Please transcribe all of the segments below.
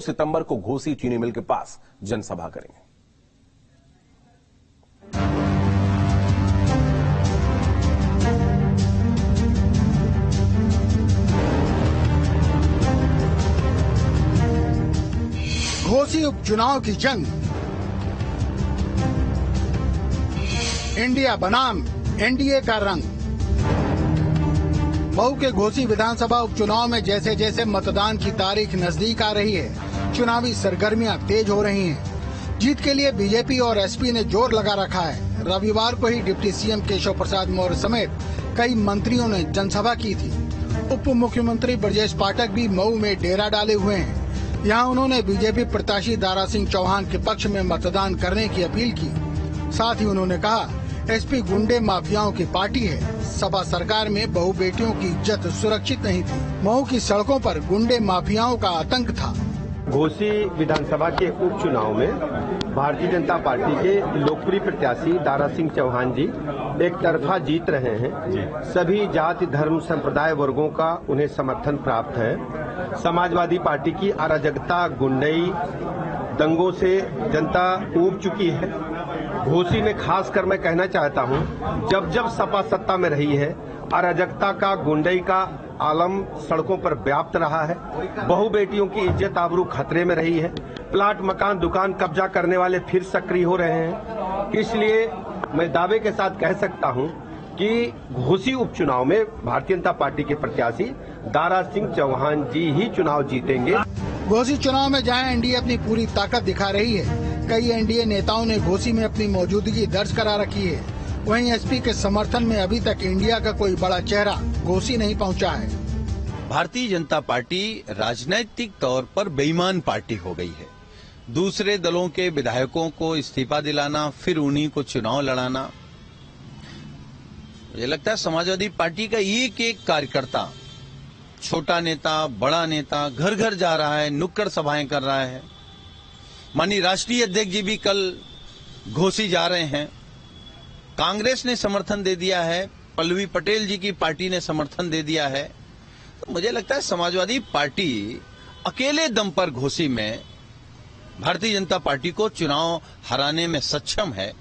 सितंबर को घोसी चीनी मिल के पास जनसभा करेंगे। घोसी उपचुनाव की जंग, इंडिया बनाम एनडीए का रंग। मऊ के घोसी विधानसभा उपचुनाव में जैसे जैसे मतदान की तारीख नजदीक आ रही है, चुनावी सरगर्मियां तेज हो रही हैं। जीत के लिए बीजेपी और एसपी ने जोर लगा रखा है। रविवार को ही डिप्टी सीएम केशव प्रसाद मौर्य समेत कई मंत्रियों ने जनसभा की थी। उप मुख्यमंत्री ब्रजेश पाठक भी मऊ में डेरा डाले हुए हैं। यहाँ उन्होंने बीजेपी प्रत्याशी दारा सिंह चौहान के पक्ष में मतदान करने की अपील की। साथ ही उन्होंने कहा, एसपी गुंडे माफियाओं की पार्टी है। सपा सरकार में बहू बेटियों की इज्जत सुरक्षित नहीं थी। मऊ की सड़कों पर गुंडे माफियाओं का आतंक था। घोसी विधानसभा के उपचुनाव में भारतीय जनता पार्टी के लोकप्रिय प्रत्याशी दारा सिंह चौहान जी एक तरफा जीत रहे हैं। सभी जाति धर्म संप्रदाय वर्गों का उन्हें समर्थन प्राप्त है। समाजवादी पार्टी की अराजकता, गुंडई, दंगों से जनता ऊब चुकी है। घोसी में खासकर मैं कहना चाहता हूं, जब जब सपा सत्ता में रही है, अराजकता का, गुंडई का आलम सड़कों पर व्याप्त रहा है। बहु बेटियों की इज्जत आबरू खतरे में रही है। प्लाट, मकान, दुकान कब्जा करने वाले फिर सक्रिय हो रहे हैं। इसलिए मैं दावे के साथ कह सकता हूं कि घोसी उपचुनाव में भारतीय जनता पार्टी के प्रत्याशी दारा सिंह चौहान जी ही चुनाव जीतेंगे। घोसी चुनाव में जहां एनडीए अपनी पूरी ताकत दिखा रही है, कई एनडीए नेताओं ने घोसी में अपनी मौजूदगी दर्ज करा रखी है। वहीं एसपी के समर्थन में अभी तक इंडिया का कोई बड़ा चेहरा घोसी नहीं पहुंचा है। भारतीय जनता पार्टी राजनीतिक तौर पर बेईमान पार्टी हो गई है। दूसरे दलों के विधायकों को इस्तीफा दिलाना, फिर उन्हीं को चुनाव लड़ाना। मुझे लगता है समाजवादी पार्टी का एक एक कार्यकर्ता, छोटा नेता, बड़ा नेता, घर घर जा रहा है, नुक्कड़ सभाएं कर रहा है। माननीय राष्ट्रीय अध्यक्ष जी भी कल घोसी जा रहे हैं। कांग्रेस ने समर्थन दे दिया है, पल्लवी पटेल जी की पार्टी ने समर्थन दे दिया है। तो मुझे लगता है समाजवादी पार्टी अकेले दम पर घोसी में भारतीय जनता पार्टी को चुनाव हराने में सक्षम है।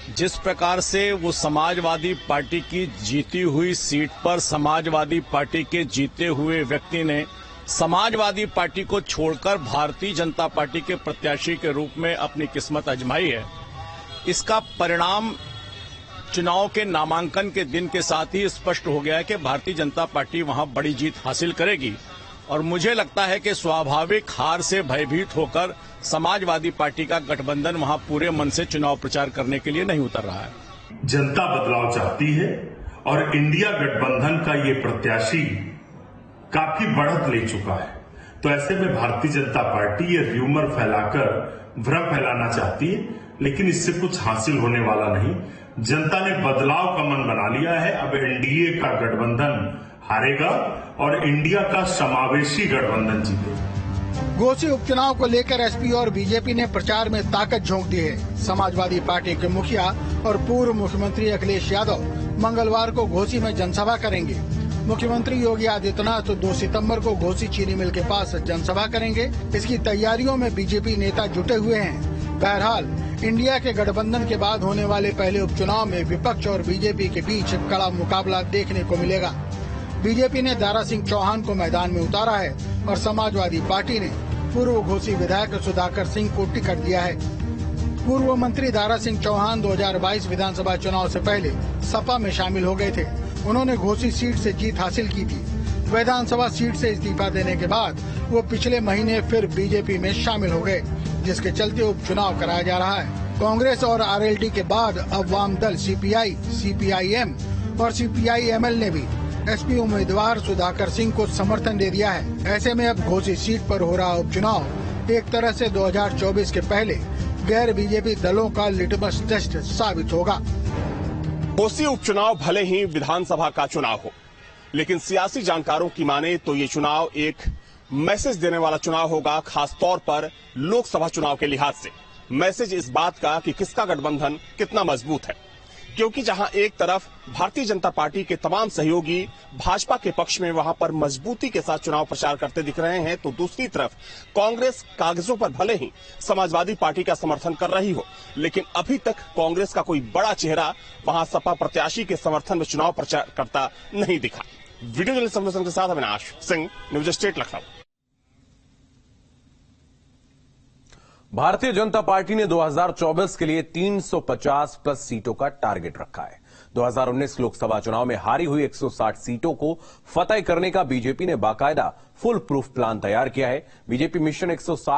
जिस प्रकार से वो समाजवादी पार्टी की जीती हुई सीट पर समाजवादी पार्टी के जीते हुए व्यक्ति ने समाजवादी पार्टी को छोड़कर भारतीय जनता पार्टी के प्रत्याशी के रूप में अपनी किस्मत आजमाई है, इसका परिणाम चुनाव के नामांकन के दिन के साथ ही स्पष्ट हो गया है कि भारतीय जनता पार्टी वहां बड़ी जीत हासिल करेगी। और मुझे लगता है कि स्वाभाविक हार से भयभीत होकर समाजवादी पार्टी का गठबंधन वहां पूरे मन से चुनाव प्रचार करने के लिए नहीं उतर रहा है। जनता बदलाव चाहती है और इंडिया गठबंधन का ये प्रत्याशी काफी बढ़त ले चुका है। तो ऐसे में भारतीय जनता पार्टी ये र्यूमर फैलाकर भ्रम फैलाना चाहती है, लेकिन इससे कुछ हासिल होने वाला नहीं। जनता ने बदलाव का मन बना लिया है। अब एनडीए का गठबंधन हारेगा और इंडिया का समावेशी गठबंधन जीतेगा। घोसी उपचुनाव को लेकर एसपी और बीजेपी ने प्रचार में ताकत झोंक दी है। समाजवादी पार्टी के मुखिया और पूर्व मुख्यमंत्री अखिलेश यादव मंगलवार को घोसी में जनसभा करेंगे। मुख्यमंत्री योगी आदित्यनाथ 2 सितंबर को घोसी चीनी मिल के पास जनसभा करेंगे। इसकी तैयारियों में बीजेपी नेता जुटे हुए हैं। बहरहाल इंडिया के गठबंधन के बाद होने वाले पहले उपचुनाव में विपक्ष और बीजेपी के बीच कड़ा मुकाबला देखने को मिलेगा। बीजेपी ने दारा सिंह चौहान को मैदान में उतारा है और समाजवादी पार्टी ने पूर्व घोसी विधायक सुधाकर सिंह को टिकट दिया है। पूर्व मंत्री दारा सिंह चौहान 2022 विधानसभा चुनाव से पहले सपा में शामिल हो गए थे। उन्होंने घोसी सीट से जीत हासिल की थी। विधानसभा सीट से इस्तीफा देने के बाद वो पिछले महीने फिर बीजेपी में शामिल हो गए, जिसके चलते उपचुनाव कराया जा रहा है। कांग्रेस और आरएलडी के बाद अब वाम दल सीपीआई, सीपीआईएम और सीपीआईएमएल ने भी एसपी उम्मीदवार सुधाकर सिंह को समर्थन दे दिया है। ऐसे में अब घोसी सीट पर हो रहा उपचुनाव एक तरह से 2024 के पहले गैर बीजेपी दलों का लिटमस टेस्ट साबित होगा। घोसी उपचुनाव भले ही विधानसभा का चुनाव हो, लेकिन सियासी जानकारों की माने तो ये चुनाव एक मैसेज देने वाला चुनाव होगा, खासतौर पर लोकसभा चुनाव के लिहाज से। मैसेज इस बात का कि किसका गठबंधन कितना मजबूत है। क्योंकि जहां एक तरफ भारतीय जनता पार्टी के तमाम सहयोगी भाजपा के पक्ष में वहां पर मजबूती के साथ चुनाव प्रचार करते दिख रहे हैं, तो दूसरी तरफ कांग्रेस कागजों पर भले ही समाजवादी पार्टी का समर्थन कर रही हो, लेकिन अभी तक कांग्रेस का कोई बड़ा चेहरा वहां सपा प्रत्याशी के समर्थन में चुनाव प्रचार करता नहीं दिखा। वीडियो जर्नलिस्ट के साथ Avinash Singh, news state Lucknow. Bharatiya Janata party ने 2024 के लिए 350 प्लस सीटों का टारगेट रखा है। 2019 लोकसभा चुनाव में हारी हुई 160 सीटों को फतेह करने का बीजेपी ने बाकायदा फुल प्रूफ प्लान तैयार किया है। BJP mission 160